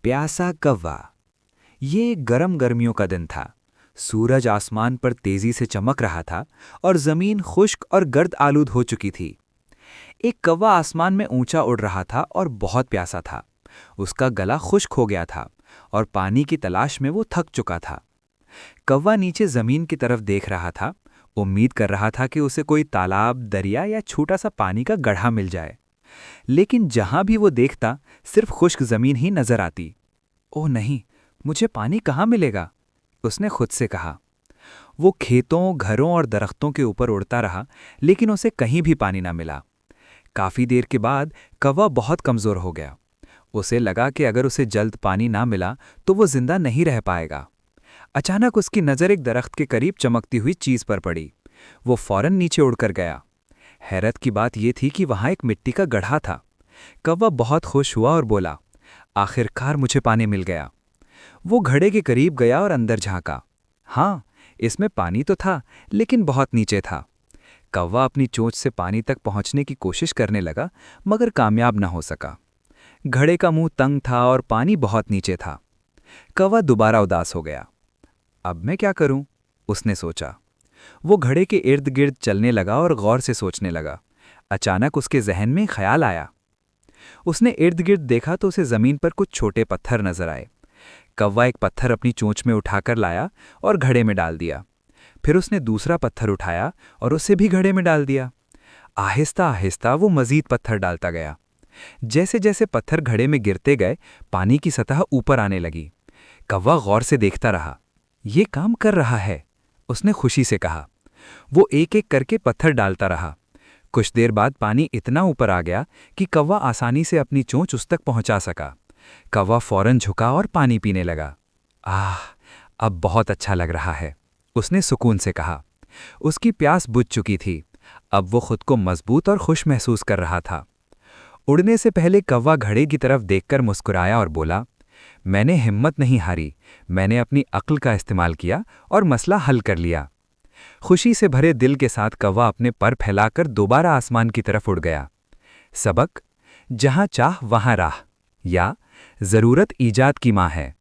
प्यासा कौवा। ये एक गर्म गर्मियों का दिन था। सूरज आसमान पर तेजी से चमक रहा था और जमीन खुश्क और गर्द आलूद हो चुकी थी। एक कौवा आसमान में ऊंचा उड़ रहा था और बहुत प्यासा था। उसका गला खुश्क हो गया था और पानी की तलाश में वो थक चुका था। कौवा नीचे जमीन की तरफ देख रहा था, उम्मीद कर रहा था कि उसे कोई तालाब, दरिया या छोटा सा पानी का गड्ढा मिल जाए। लेकिन जहां भी वो देखता, सिर्फ खुश्क जमीन ही नजर आती। ओह नहीं, मुझे पानी कहाँ मिलेगा? उसने खुद से कहा। वो खेतों, घरों और दरख्तों के ऊपर उड़ता रहा, लेकिन उसे कहीं भी पानी ना मिला। काफी देर के बाद कौवा बहुत कमजोर हो गया। उसे लगा कि अगर उसे जल्द पानी ना मिला तो वो जिंदा नहीं रह पाएगा। अचानक उसकी नज़र एक दरख्त के करीब चमकती हुई चीज पर पड़ी। वो फौरन नीचे उड़कर गया। हैरत की बात यह थी कि वहां एक मिट्टी का गड्ढा था। कौवा बहुत खुश हुआ और बोला, आखिरकार मुझे पानी मिल गया। वो घड़े के करीब गया और अंदर झांका। हाँ, इसमें पानी तो था, लेकिन बहुत नीचे था। कौवा अपनी चोंच से पानी तक पहुंचने की कोशिश करने लगा, मगर कामयाब न हो सका। घड़े का मुंह तंग था और पानी बहुत नीचे था। कौवा दोबारा उदास हो गया। अब मैं क्या करूं? उसने सोचा। वो घड़े के इर्द गिर्द चलने लगा और गौर से सोचने लगा। अचानक उसके जहन में ख्याल आया। उसने इर्द गिर्द देखा तो उसे जमीन पर कुछ छोटे पत्थर नजर आए। कौवा एक पत्थर अपनी चोंच में उठाकर लाया और घड़े में डाल दिया। फिर उसने दूसरा पत्थर उठाया और उसे भी घड़े में डाल दिया। आहिस्ता आहिस्ता वो मजीद पत्थर डालता गया। जैसे जैसे पत्थर घड़े में गिरते गए, पानी की सतह ऊपर आने लगी। कौवा गौर से देखता रहा। ये काम कर रहा है, उसने खुशी से कहा। वो एक एक करके पत्थर डालता रहा। कुछ देर बाद पानी इतना ऊपर आ गया कि कौवा आसानी से अपनी चोंच उस तक पहुंचा सका। कौवा फौरन झुका और पानी पीने लगा। आह, अब बहुत अच्छा लग रहा है, उसने सुकून से कहा। उसकी प्यास बुझ चुकी थी। अब वो खुद को मजबूत और खुश महसूस कर रहा था। उड़ने से पहले कौवा घड़े की तरफ देखकर मुस्कुराया और बोला, मैंने हिम्मत नहीं हारी, मैंने अपनी अक्ल का इस्तेमाल किया और मसला हल कर लिया। खुशी से भरे दिल के साथ कौवा अपने पर फैलाकर दोबारा आसमान की तरफ उड़ गया। सबक: जहां चाह वहां राह, या जरूरत ईजाद की मां है।